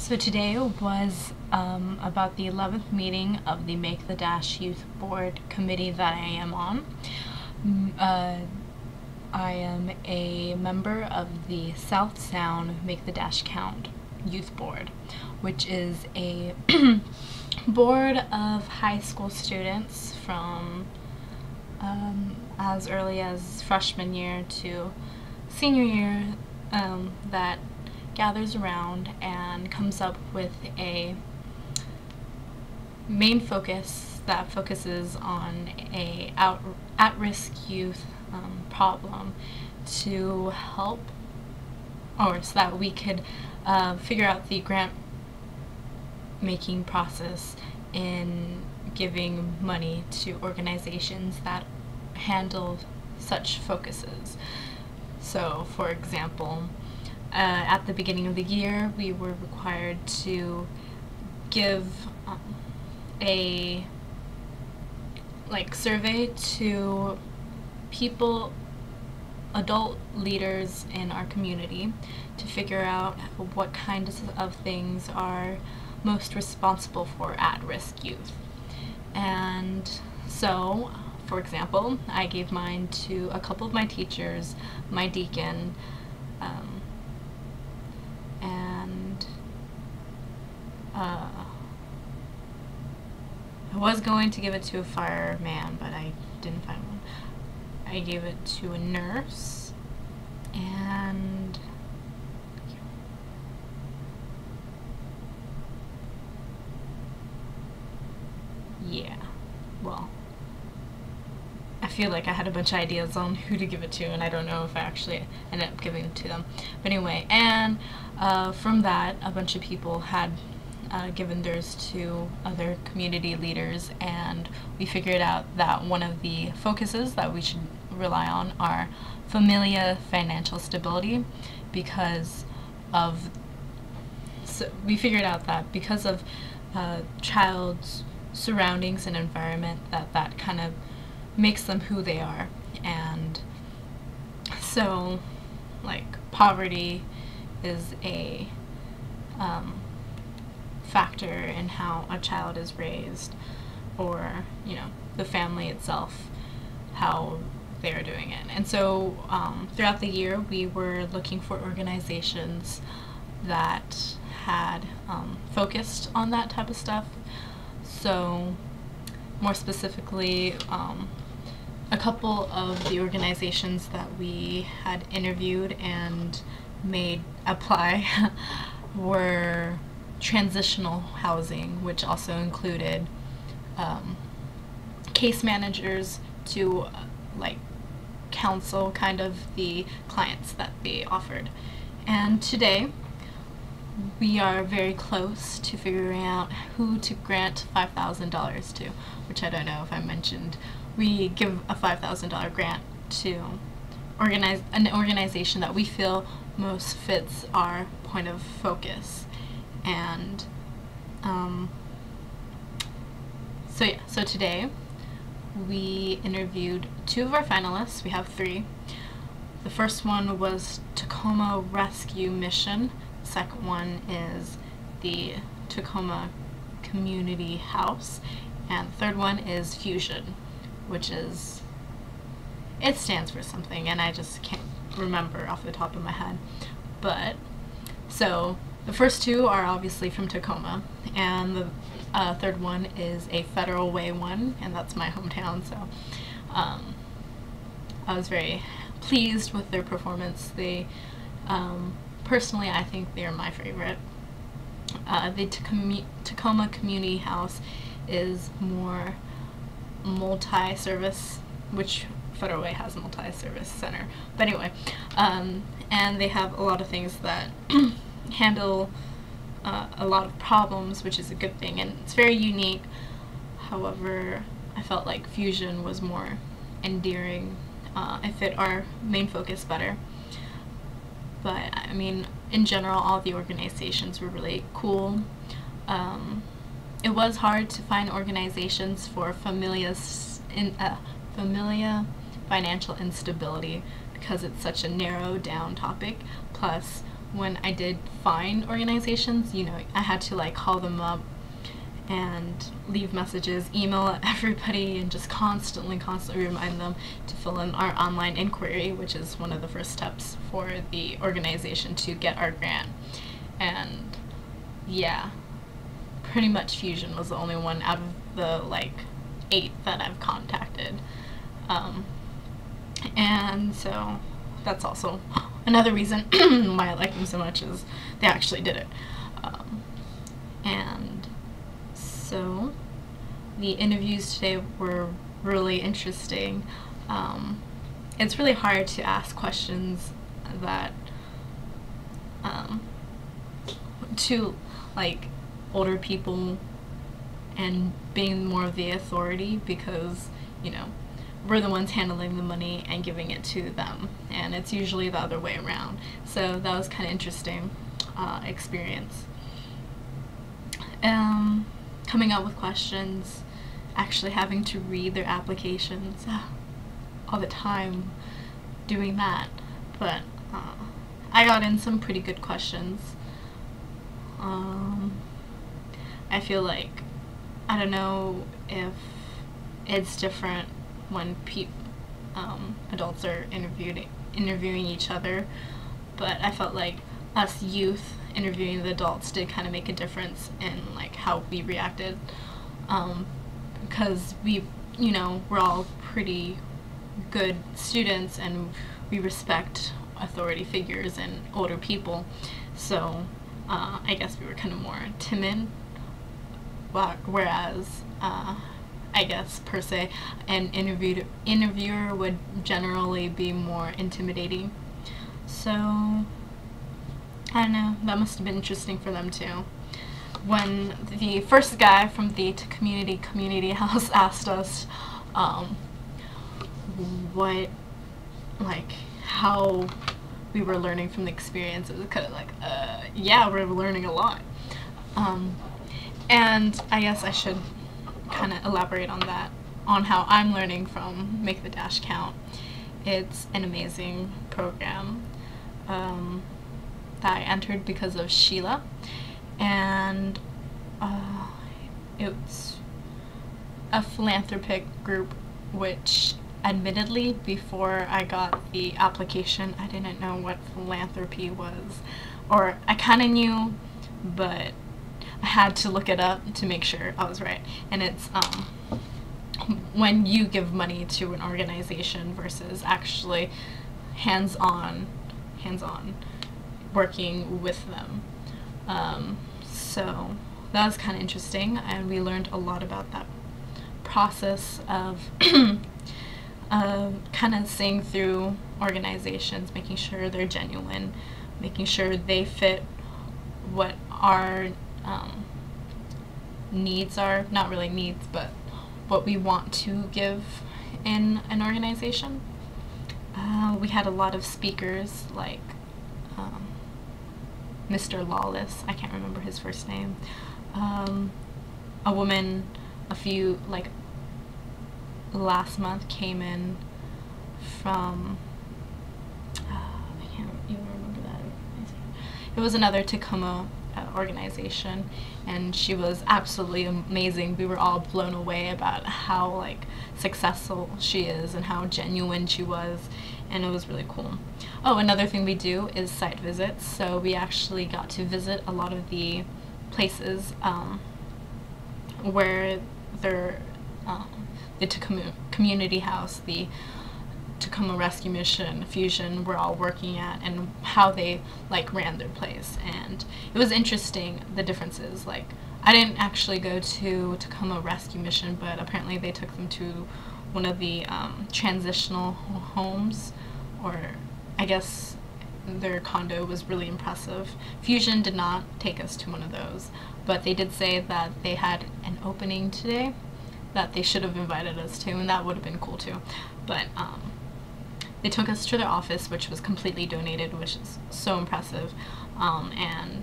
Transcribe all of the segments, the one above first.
So today was about the 11th meeting of the Make the Dash Youth Board committee that I am on. I am a member of the South Sound Make the Dash Count Youth Board, which is a board of high school students from as early as freshman year to senior year that gathers around and comes up with a main focus that focuses on a at-risk youth problem to help, or so that we could figure out the grant making process in giving money to organizations that handle such focuses. So, for example, at the beginning of the year, we were required to give a survey to people, adult leaders in our community, to figure out what kinds of things are most responsible for at-risk youth. And so, for example, I gave mine to a couple of my teachers, my deacon, and I was going to give it to a fireman, but I didn't find one. I gave it to a nurse, and yeah, well, I feel like I had a bunch of ideas on who to give it to, and I don't know if I actually ended up giving it to them. But anyway, and from that, a bunch of people had given theirs to other community leaders, and we figured out that one of the focuses that we should rely on are familial financial stability, because of, we figured out that because of child's surroundings and environment, that kind of makes them who they are. And so, like, poverty is a factor in how a child is raised, or, you know, the family itself, how they're doing it. And so throughout the year, we were looking for organizations that had focused on that type of stuff. So more specifically, a couple of the organizations that we had interviewed and made apply were transitional housing, which also included case managers to counsel kind of the clients that they offered. And today we are very close to figuring out who to grant $5,000 to, which I don't know if I mentioned. We give a $5,000 grant to an organization that we feel most fits our point of focus. And so today we interviewed two of our finalists. We have three. The first one was Tacoma Rescue Mission. The second one is the Tacoma Community House. And the third one is Fusion, which is, it stands for something, and I just can't remember off the top of my head. But, so, the first two are obviously from Tacoma, and the third one is a Federal Way one, and that's my hometown, so I was very pleased with their performance. They, personally, I think they're my favorite. The Tacoma Community House is more multi-service, which Federal Way has a multi-service center. But anyway, and they have a lot of things that handle a lot of problems, which is a good thing, and it's very unique. However, I felt like Fusion was more endearing. It fit our main focus better. But I mean, in general, all the organizations were really cool. It was hard to find organizations for familial financial instability, because it's such a narrowed down topic. Plus, when I did find organizations, you know, I had to like call them up and leave messages, email everybody, and just constantly remind them to fill in our online inquiry, which is one of the first steps for the organization to get our grant. And yeah, pretty much Fusion was the only one out of the like 8 that I've contacted. And so that's also another reason why I like them so much, is they actually did it. And so the interviews today were really interesting. It's really hard to ask questions that to like older people and being more of the authority, because, you know, we're the ones handling the money and giving it to them, and it's usually the other way around. So that was kind of interesting experience. Coming up with questions, actually having to read their applications, all the time doing that. But I got in some pretty good questions. I feel like, I don't know if it's different when adults are interviewing each other, but I felt like us youth interviewing the adults did kind of make a difference in like how we reacted, because we, you know, we're all pretty good students and we respect authority figures and older people, so I guess we were kind of more timid, whereas I guess per se an interviewer would generally be more intimidating. So I don't know, that must have been interesting for them too. When the first guy from the community house asked us what, like, how we were learning from the experience, it was kind of like, yeah, we're learning a lot. And I guess I should kind of elaborate on that, on how I'm learning from Make the Dash Count. It's an amazing program that I entered because of Sheila, and it's a philanthropic group, which admittedly before I got the application I didn't know what philanthropy was, or I kind of knew, but I had to look it up to make sure I was right. And it's when you give money to an organization versus actually hands-on working with them. So that was kind of interesting, and we learned a lot about that process of kind of seeing through organizations, making sure they're genuine, making sure they fit what our needs are, not really needs, but what we want to give in an organization. We had a lot of speakers, like Mr. Lawless, I can't remember his first name, a woman last month came in from, I can't even remember that. It was another Tacoma organization, and she was absolutely amazing. We were all blown away about how like successful she is and how genuine she was, and it was really cool. Oh, another thing we do is site visits, so we actually got to visit a lot of the places where they're the Tacoma Community House, the Tacoma Rescue Mission, Fusion, were all working at, and how they like ran their place. And it was interesting, the differences. Like, I didn't actually go to Tacoma Rescue Mission, but apparently they took them to one of the transitional homes, or I guess their condo was really impressive. Fusion did not take us to one of those, but they did say that they had an opening today that they should have invited us to, and that would have been cool too. But they took us to their office, which was completely donated, which is so impressive, and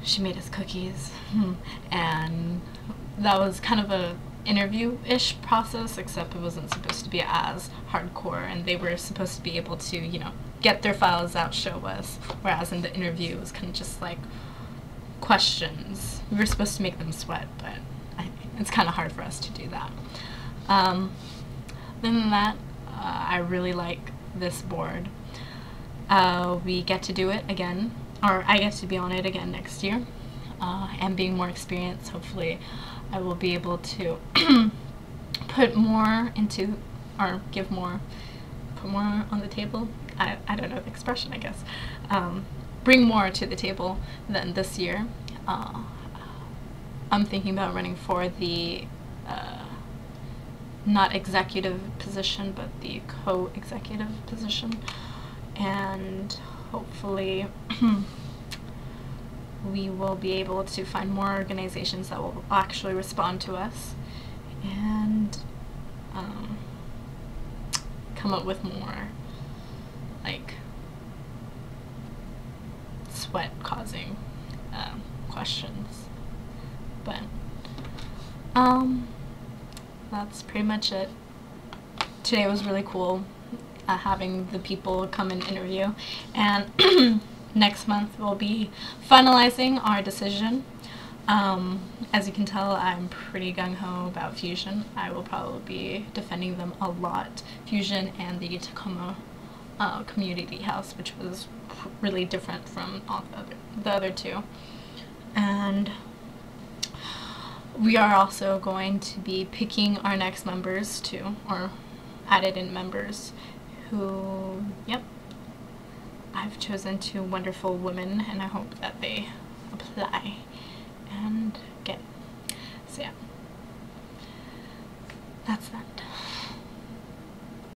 she made us cookies, and that was kind of a interview-ish process, except it wasn't supposed to be as hardcore, and they were supposed to be able to, you know, get their files out, show us, whereas in the interview it was kind of just like questions. We were supposed to make them sweat, but it's kind of hard for us to do that. Other than that, I really like this board. We get to do it again, or I get to be on it again next year, and being more experienced, hopefully I will be able to put more into, or put more on the table. I don't know the expression, I guess. Bring more to the table than this year. I'm thinking about running for the not executive position, but the co-executive position, and hopefully we will be able to find more organizations that will actually respond to us and come up with more like sweat-causing questions. But that's pretty much it. Today was really cool, having the people come and interview, and next month we'll be finalizing our decision. As you can tell, I'm pretty gung-ho about Fusion. I will probably be defending them a lot. Fusion and the Tacoma Community House, which was really different from all the other two. And we are also going to be picking our next members too, or added-in members who, yep, I've chosen 2 wonderful women, and I hope that they apply and get. So yeah, that's that.